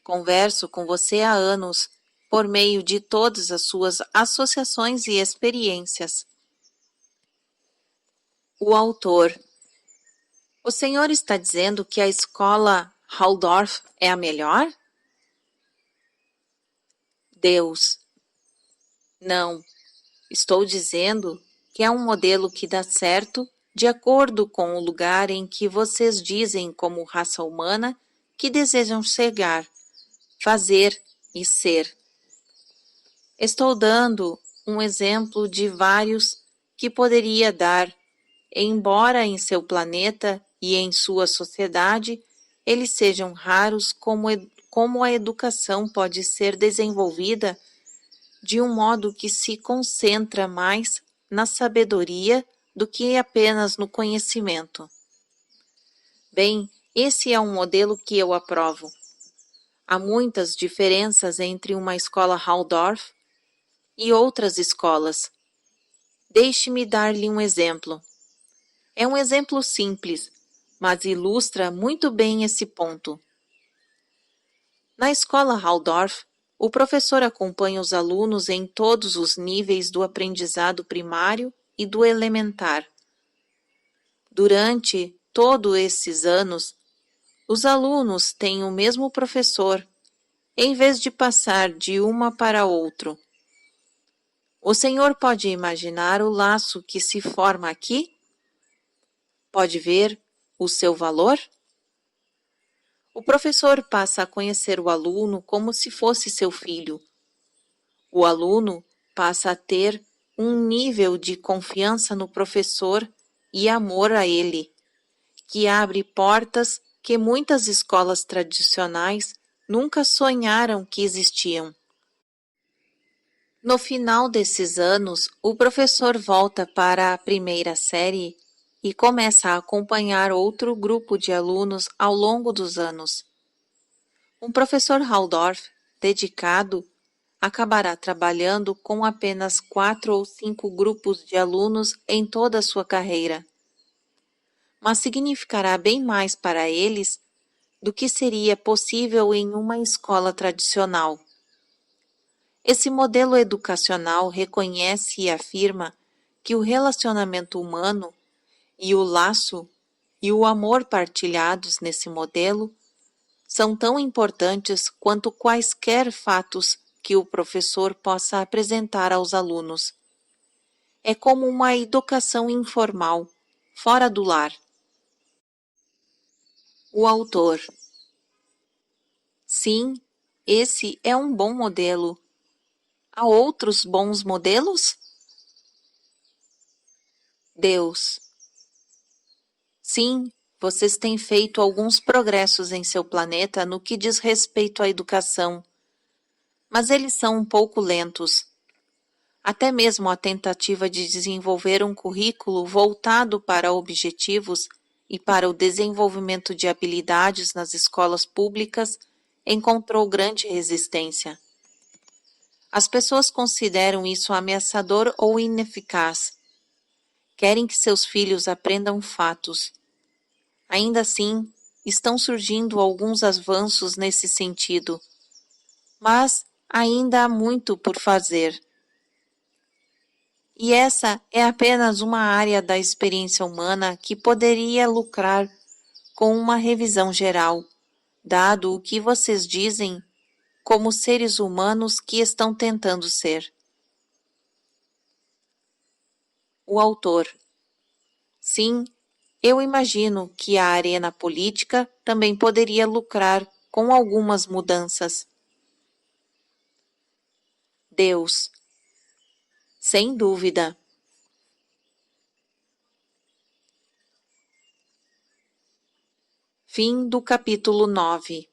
Converso com você há anos, por meio de todas as suas associações e experiências. O autor. O senhor está dizendo que a escola Waldorf é a melhor? Deus. Não. Estou dizendo que é um modelo que dá certo de acordo com o lugar em que vocês dizem como raça humana que desejam chegar, fazer e ser. Estou dando um exemplo de vários que poderia dar, embora em seu planeta e em sua sociedade eles sejam raros, como a educação pode ser desenvolvida de um modo que se concentra mais na sabedoria do que apenas no conhecimento. Bem, esse é um modelo que eu aprovo. Há muitas diferenças entre uma escola Waldorf e outras escolas. Deixe-me dar-lhe um exemplo. É um exemplo simples, mas ilustra muito bem esse ponto. Na escola Waldorf, o professor acompanha os alunos em todos os níveis do aprendizado primário e do elementar. Durante todos esses anos, os alunos têm o mesmo professor, em vez de passar de uma para outro. O senhor pode imaginar o laço que se forma aqui? Pode ver o seu valor? O professor passa a conhecer o aluno como se fosse seu filho. O aluno passa a ter um nível de confiança no professor e amor a ele, que abre portas que muitas escolas tradicionais nunca sonharam que existiam. No final desses anos, o professor volta para a primeira série e começa a acompanhar outro grupo de alunos ao longo dos anos. Um professor Waldorf dedicado acabará trabalhando com apenas 4 ou 5 grupos de alunos em toda a sua carreira. Mas significará bem mais para eles do que seria possível em uma escola tradicional. Esse modelo educacional reconhece e afirma que o relacionamento humano e o laço e o amor partilhados nesse modelo são tão importantes quanto quaisquer fatos que o professor possa apresentar aos alunos. É como uma educação informal, fora do lar. O autor. Sim, esse é um bom modelo. Há outros bons modelos? Deus. Sim, vocês têm feito alguns progressos em seu planeta no que diz respeito à educação, mas eles são um pouco lentos. Até mesmo a tentativa de desenvolver um currículo voltado para objetivos e para o desenvolvimento de habilidades nas escolas públicas encontrou grande resistência. As pessoas consideram isso ameaçador ou ineficaz. Querem que seus filhos aprendam fatos. Ainda assim, estão surgindo alguns avanços nesse sentido, mas ainda há muito por fazer. E essa é apenas uma área da experiência humana que poderia lucrar com uma revisão geral, dado o que vocês dizem como seres humanos que estão tentando ser. O autor. Sim, eu imagino que a arena política também poderia lucrar com algumas mudanças. Deus. Sem dúvida. Fim do capítulo 9.